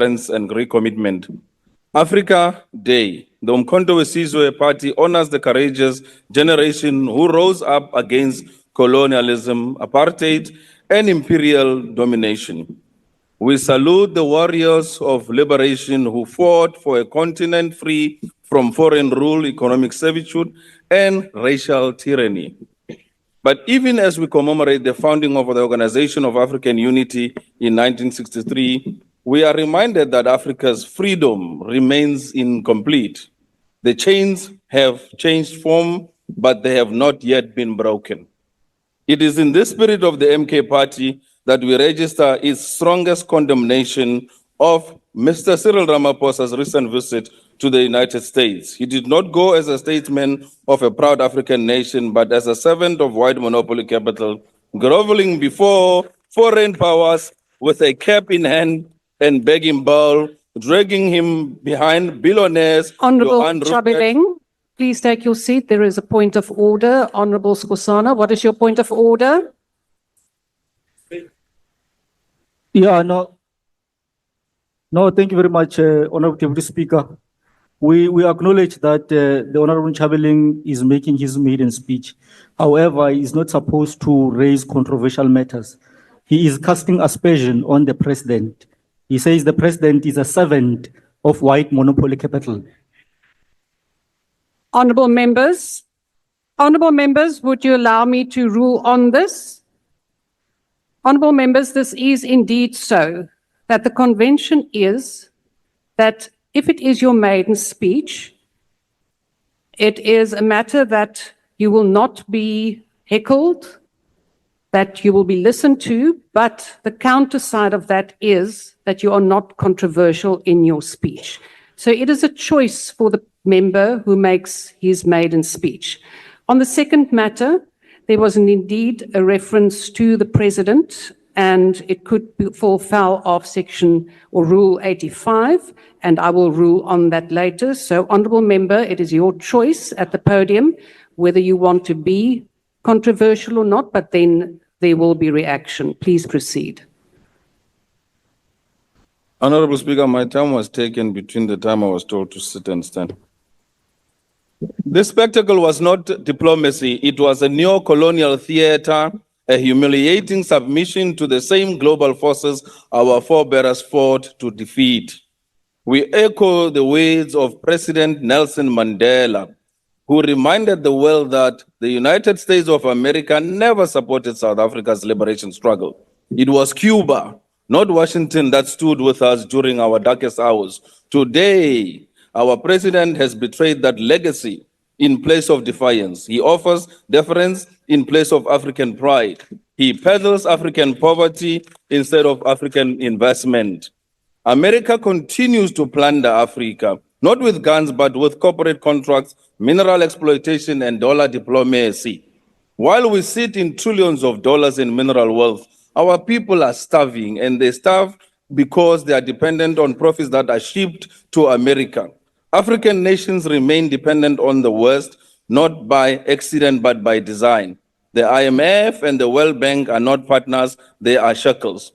and recommitment. Africa Day. The Umkhonto weSizwe Party honors the courageous generation who rose up against colonialism, apartheid, and imperial domination. We salute the warriors of liberation who fought for a continent free from foreign rule, economic servitude, and racial tyranny. But even as we commemorate the founding of the Organization of African Unity in 1963, we are reminded that Africa's freedom remains incomplete. The chains have changed form, but they have not yet been broken. It is in this spirit of the MK Party that we register its strongest condemnation of Mr. Cyril Ramaphosa's recent visit to the United States. He did not go as a statesman of a proud African nation, but as a servant of white monopoly capital, groveling before foreign powers with a cap in hand and begging bowl, dragging him behind billionaires. Honorable Nchabeleng, please take your seat. There is a point of order. Honorable Skosana, what is your point of order? Yeah, no, thank you very much, Honorable Deputy Speaker. We acknowledge that the Honorable Nchabeleng is making his maiden speech. However, he is not supposed to raise controversial matters. He is casting aspersion on the president. He says the president is a servant of white monopoly capital. Honorable members, would you allow me to rule on this? Honorable members, this is indeed so, that the convention is that if it is your maiden speech, it is a matter that you will not be heckled, that you will be listened to, but the counter side of that is that you are not controversial in your speech. So it is a choice for the member who makes his maiden speech. On the second matter, there was indeed a reference to the president, and it could fall foul of section or rule 85, and I will rule on that later. So, honourable member, it is your choice at the podium whether you want to be controversial or not, but then there will be reaction. Please proceed. Honorable Speaker, my time was taken between the time I was told to sit and stand. This spectacle was not diplomacy. It was a neo-colonial theater, a humiliating submission to the same global forces our forebears fought to defeat. We echo the words of President Nelson Mandela, who reminded the world that the United States of America never supported South Africa's liberation struggle. It was Cuba, not Washington, that stood with us during our darkest hours. Today, our president has betrayed that legacy in place of defiance. He offers deference in place of African pride. He peddles African poverty instead of African investment. America continues to plunder Africa, not with guns, but with corporate contracts, mineral exploitation, and dollar diplomacy. While we sit in trillions of dollars in mineral wealth, our people are starving, and they starve because they are dependent on profits that are shipped to America. African nations remain dependent on the West, not by accident, but by design. The IMF and the World Bank are not partners, they are shackles.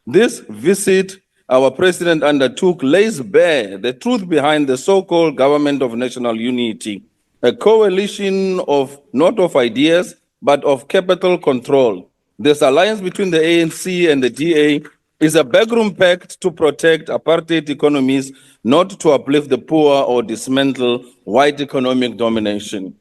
This visit our president undertook lays bare the truth behind the so-called government of national unity, a coalition of not of ideas, but of capital control. This alliance between the ANC and the DA is a backroom pact to protect apartheid economies, not to uplift the poor or dismantle white economic domination.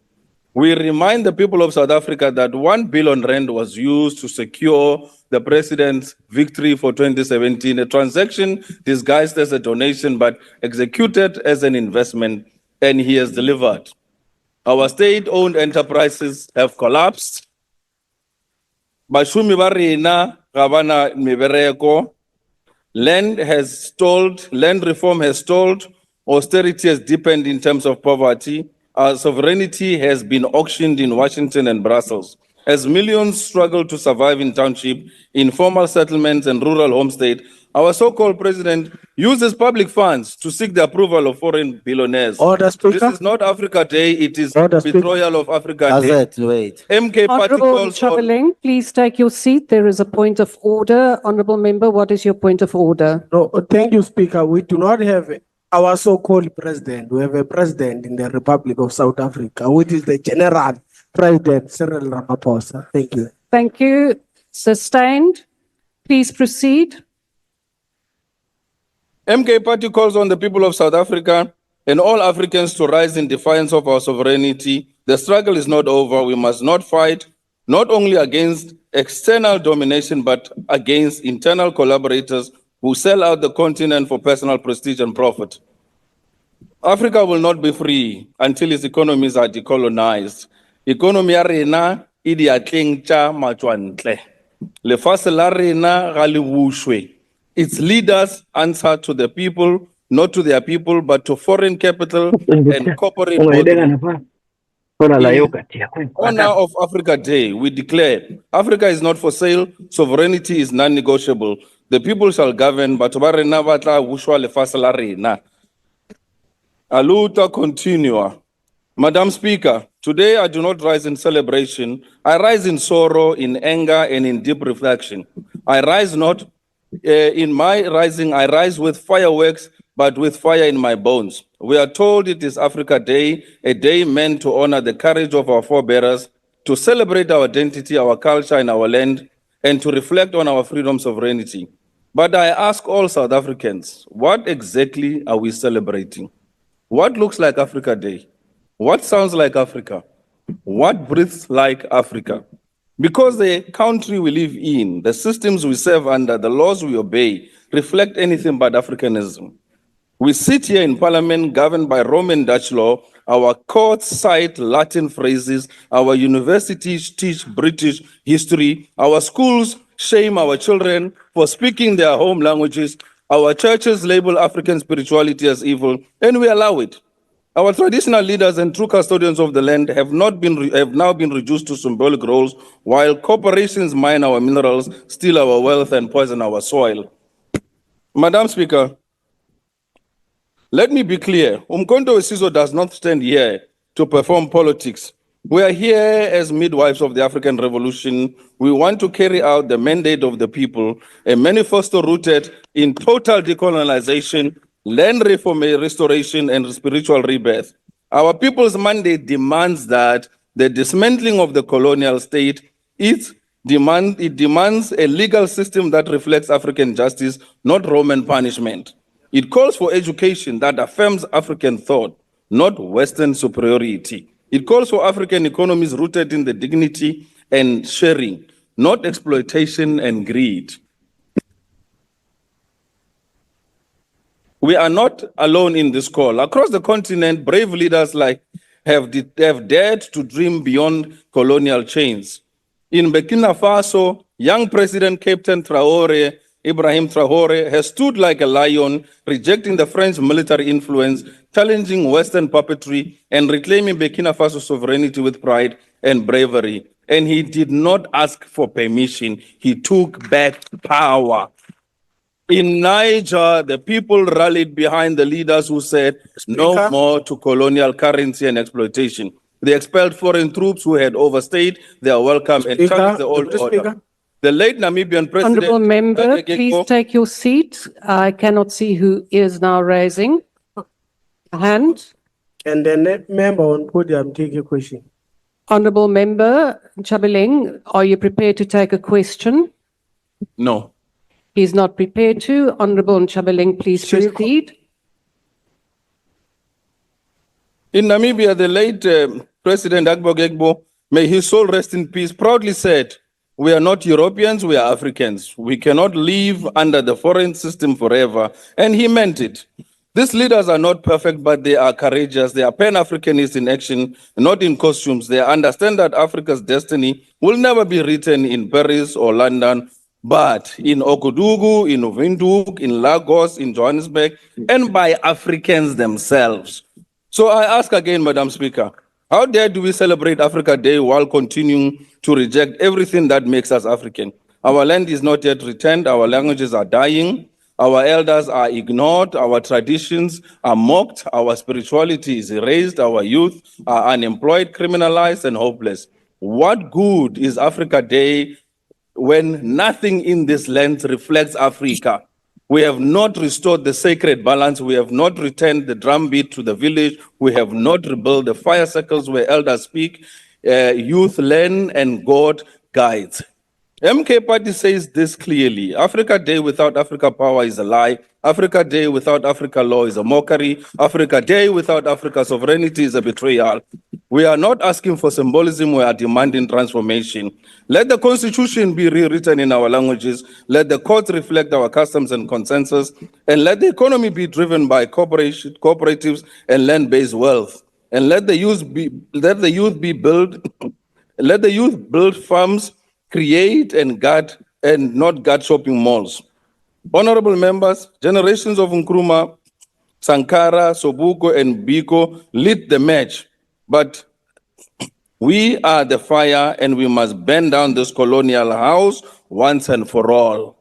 We remind the people of South Africa that 1 billion rand was used to secure the president's victory for 2017, a transaction disguised as a donation but executed as an investment, and he has delivered. Our state-owned enterprises have collapsed. Bashumi ba rena ga bana mebereko. Land has stalled, land reform has stalled, austerity has deepened in terms of poverty. Our sovereignty has been auctioned in Washington and Brussels. As millions struggle to survive in township, informal settlements, and rural homestead, Our so-called president uses public funds to seek the approval of foreign billionaires. Order, This Speaker. is not Africa Day, it is Order, Speaker. betrayal of Africa Day. Gazette, wait. MK party Honorable calls on... Nchabeleng, please take your seat. There is a point of order. Honorable member, what is your point of order? No, thank you, Speaker. We do not have our so-called president. We have a president in the Republic of South Africa, which is the General President Cyril Ramaphosa. Thank you. Thank you. Sustained. Please proceed. MK party calls on the people of South Africa and all Africans to rise in defiance of our sovereignty. The struggle is not over. We must not fight, not only against external domination, but against internal collaborators who sell out the continent for personal prestige and profit. Africa will not be free until its economies are decolonized. Economy ya rena e diatleng tša matswantle. Lefatshe la rena ga le bušwe. Its leaders answer to the people, not to their people, but to foreign capital and corporate boardroom. In honor of Africa Day, we declare Africa is not for sale, sovereignty is non-negotiable. The people shall govern, but ba rena ba tla bušwa lefatshe la rena. Aluta continua. Madam Speaker, today I do not rise in celebration. I rise in sorrow, in anger, and in deep reflection. I rise not in my rising, I rise with fireworks, but with fire in my bones. We are told it is Africa Day, a day meant to honor the courage of our forebears, to celebrate our identity, our culture, and our land, and to reflect on our freedom sovereignty. But I ask all South Africans, what exactly are we celebrating? What looks like Africa Day? What sounds like Africa? What breathes like Africa? Because the country we live in, the systems we serve under, the laws we obey, reflect anything but Africanism. We sit here in Parliament governed by Roman Dutch law. Our courts cite Latin phrases. Our universities teach British history. Our schools shame our children for speaking their home languages. Our churches label African spirituality as evil, and we allow it. Our traditional leaders and true custodians of the land have now been reduced to symbolic roles, while corporations mine our minerals, steal our wealth, and poison our soil. Madam Speaker, let me be clear. Umkhonto weSizwe does not stand here to perform politics. We are here as midwives of the African Revolution. We want to carry out the mandate of the people, a manifesto rooted in total decolonization, land reform, restoration, and spiritual rebirth. Our people's mandate demands that the dismantling of the colonial state, it demands a legal system that reflects African justice, not Roman punishment. It calls for education that affirms African thought, not Western superiority. It calls for African economies rooted in the dignity and sharing, not exploitation and greed. We are not alone in this call. Across the continent, brave leaders have dared to dream beyond colonial chains. In Burkina Faso, young President Captain Ibrahim Traoré, has stood like a lion, rejecting the French military influence, challenging Western puppetry, and reclaiming Burkina Faso's sovereignty with pride and bravery. And he did not ask for permission. He took back power. In Niger, the people rallied behind the leaders who said no Speaker. more to colonial currency and exploitation. They expelled foreign troops who had overstayed their welcome and Speaker, challenged the old Deputy order. Speaker. The late Namibian president... Honorable member, please Gekko, take your seat. I cannot see who is now raising a hand. And the member on podium take a question. Honorable member Nchabeleng, are you prepared to take a question? No. He's not prepared to. Honorable Nchabeleng, please proceed. In Namibia, the late President Agbo Gekbo, may his soul rest in peace, proudly said, "We are not Europeans, we are Africans. We cannot live under the foreign system forever." And he meant it. These leaders are not perfect, but they are courageous. They are Pan-Africanists in action, not in costumes. They understand that Africa's destiny will never be written in Paris or London, but in Okudugu, in Windhoek, in Lagos, in Johannesburg, and by Africans themselves. So I ask again, Madam Speaker, how dare do we celebrate Africa Day while continuing to reject everything that makes us African? Our land is not yet returned, our languages are dying, Our elders are ignored, our traditions are mocked, our spirituality is erased, our youth are unemployed, criminalized, and hopeless. What good is Africa Day when nothing in this land reflects Africa? We have not restored the sacred balance. We have not returned the drumbeat to the village. We have not rebuilt the fire circles where elders speak, youth learn, and God guides. MK Party says this clearly. Africa Day without Africa Power is a lie. Africa Day without Africa Law is a mockery. Africa Day without Africa Sovereignty is a betrayal. We are not asking for symbolism, we are demanding transformation. Let the Constitution be rewritten in our languages. Let the courts reflect our customs and consensus. And let the economy be driven by cooperatives and land-based wealth. And let the youth build farms, create and guard, and not guard shopping malls. Honorable members, generations of Nkrumah, Sankara, Sobuko, and Biko lit the match, but we are the fire and we must burn down this colonial house once and for all.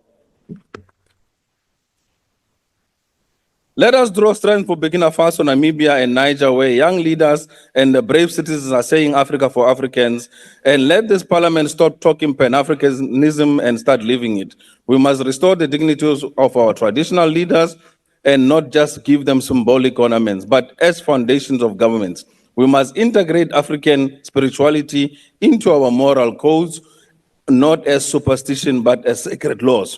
Let us draw strength for Burkina Faso, Namibia, and Niger, where young leaders and the brave citizens are saying Africa for Africans. And let this parliament stop talking Pan-Africanism and start living it. We must restore the dignity of our traditional leaders and not just give them symbolic ornaments, but as foundations of governments. We must integrate African spirituality into our moral codes, not as superstition, but as sacred laws.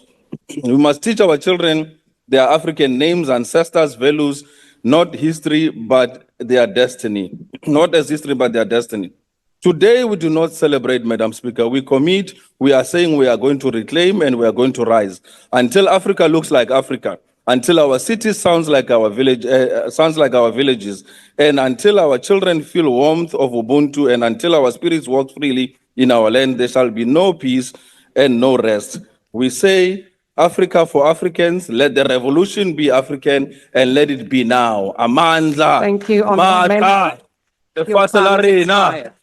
We must teach our children their African names, ancestors, values, not history, but their destiny. Not as history, but their destiny. Today, we do not celebrate, Madam Speaker. We commit, we are saying we are going to reclaim and we are going to rise. Until Africa looks like Africa, until our cities sounds like our villages, and until our children feel warmth of Ubuntu, and until our spirits walk freely in our land, there shall be no peace and no rest. We say, Africa for Africans, let the revolution be African, and let it be now. Amandla. Thank you, Honourable Mata. Member. The Your time has Fasalarina. expired.